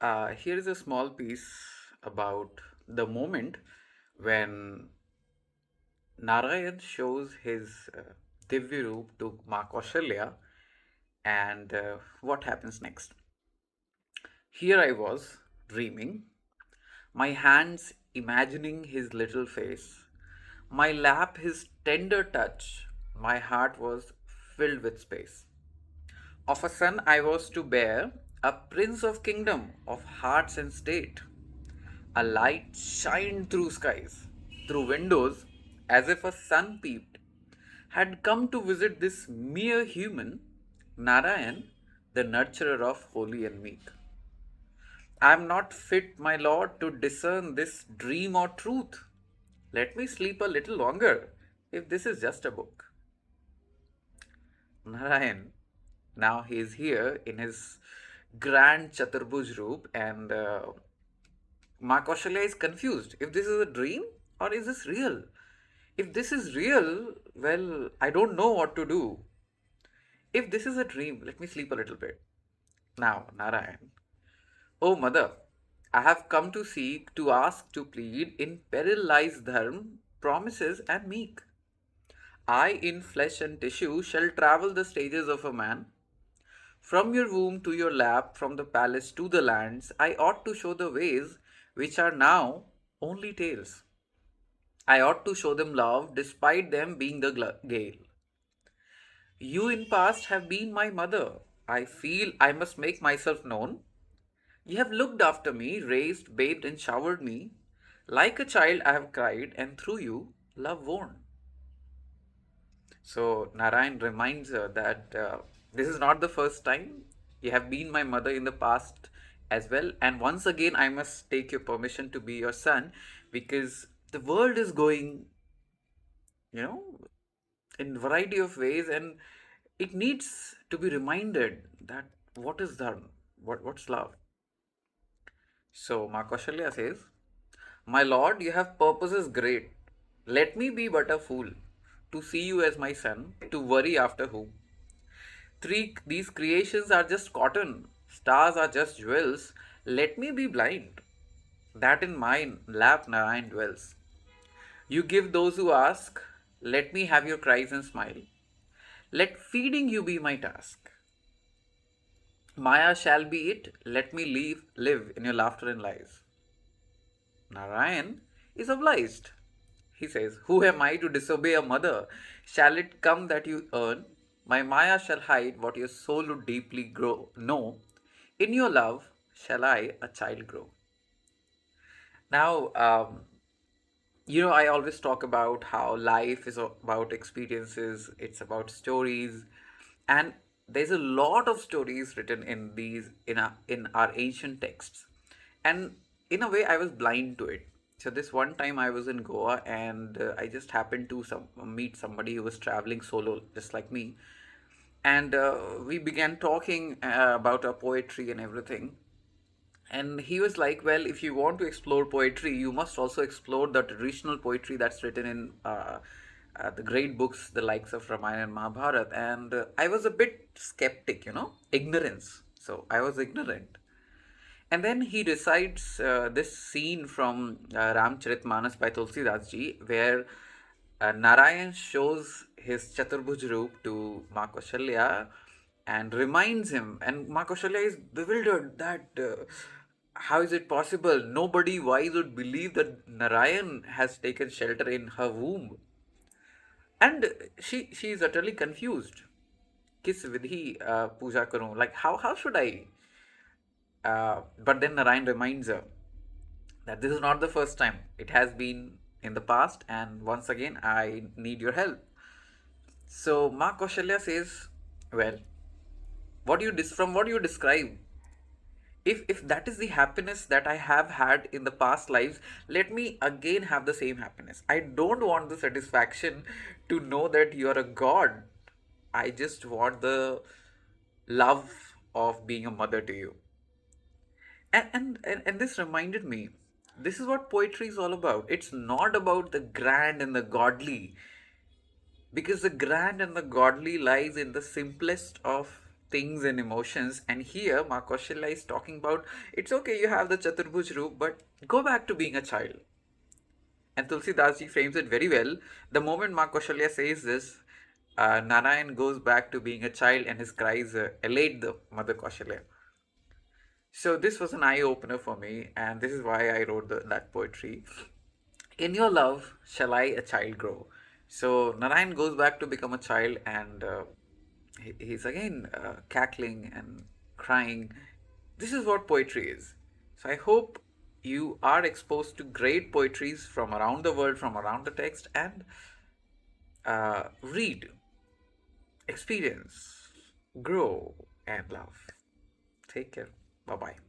Here is a small piece about the moment when Narayan shows his Divya Roop to Ma Kaushalya and what happens next. Here I was, dreaming, my hands imagining his little face, my lap his tender touch, my heart was filled with space. Of a son I was to bear, a prince of kingdom of hearts and state. A light shined through skies, through windows, as if a sun peeped, had come to visit this mere human, Narayan, the nurturer of holy and meek. I am not fit, my lord, to discern this dream or truth. Let me sleep a little longer, if this is just a book. Narayan, now he is here in his grand Chaturbhuj roop, and Ma Kaushalya is confused if this is a dream or is this real. If this is real, well, I don't know what to do. If this is a dream, let me sleep a little bit. Now, Narayan, O mother, I have come to seek, to ask, to plead, in peril lies dharm, promises, and meek. I, in flesh and tissue, shall travel the stages of a man. From your womb to your lap, from the palace to the lands, I ought to show the ways which are now only tales. I ought to show them love, despite them being the gale. You in past have been my mother. I feel I must make myself known. You have looked after me, raised, bathed, and showered me. Like a child, I have cried, and through you, love won. So Narayan reminds her that this is not the first time. You have been my mother in the past as well, and once again, I must take your permission to be your son because the world is going, you know, in variety of ways, and it needs to be reminded that what is dharma, what's love. So Makoshalya says, "My lord, you have purposes great. Let me be but a fool to see you as my son, to worry after whom. These creations are just cotton, stars are just jewels. Let me be blind, that in mine lap Narayan dwells. You give those who ask, let me have your cries and smile. Let feeding you be my task. Maya shall be it, let me live in your laughter and lies." Narayan is obliged. He says, "Who am I to disobey a mother? Shall it come that you earn? My Maya shall hide what your soul would deeply grow. Know, in your love shall I a child grow." Now, I always talk about how life is about experiences, it's about stories, and there's a lot of stories written in these in our ancient texts. And in a way, I was blind to it. So this one time I was in Goa, and I just happened to meet somebody who was traveling solo, just like me, and we began talking about our poetry and everything. And he was like, "Well, if you want to explore poetry, you must also explore the traditional poetry that's written in the great books, the likes of Ramayan and Mahabharata." And I was a bit skeptic, ignorance. So I was ignorant. And then he recites this scene from Ramcharitmanas by Tulsidas ji, where Narayan shows his Chaturbhuj Roop to Ma Kaushalya and reminds him. And Ma Kaushalya is bewildered that how is it possible? Nobody wise would believe that Narayan has taken shelter in her womb. And she is utterly confused. Kis vidhi puja karun? Like how should I? But then Narayan reminds her that this is not the first time. It has been in the past, and once again, I need your help. So Ma Kaushalya says, "Well, from what you describe, if that is the happiness that I have had in the past lives, let me again have the same happiness. I don't want the satisfaction to know that you are a god. I just want the love of being a mother to you." And this reminded me, this is what poetry is all about. It's not about the grand and the godly, because the grand and the godly lies in the simplest of things and emotions. And here, Ma Kaushल्या is talking about it's okay, you have the Chaturbhuj roop, but go back to being a child. And Tulsidas ji frames it very well. The moment Ma Kaushल्या says this, Narayan goes back to being a child and his cries elate the mother Kaushल्या. So this was an eye opener for me, and this is why I wrote that poetry. In your love shall I a child grow. So Narayan goes back to become a child, and he's again cackling and crying. This is what poetry is. So I hope you are exposed to great poetries from around the world, from around the text, and read, experience, grow, and love. Take care. Bye bye.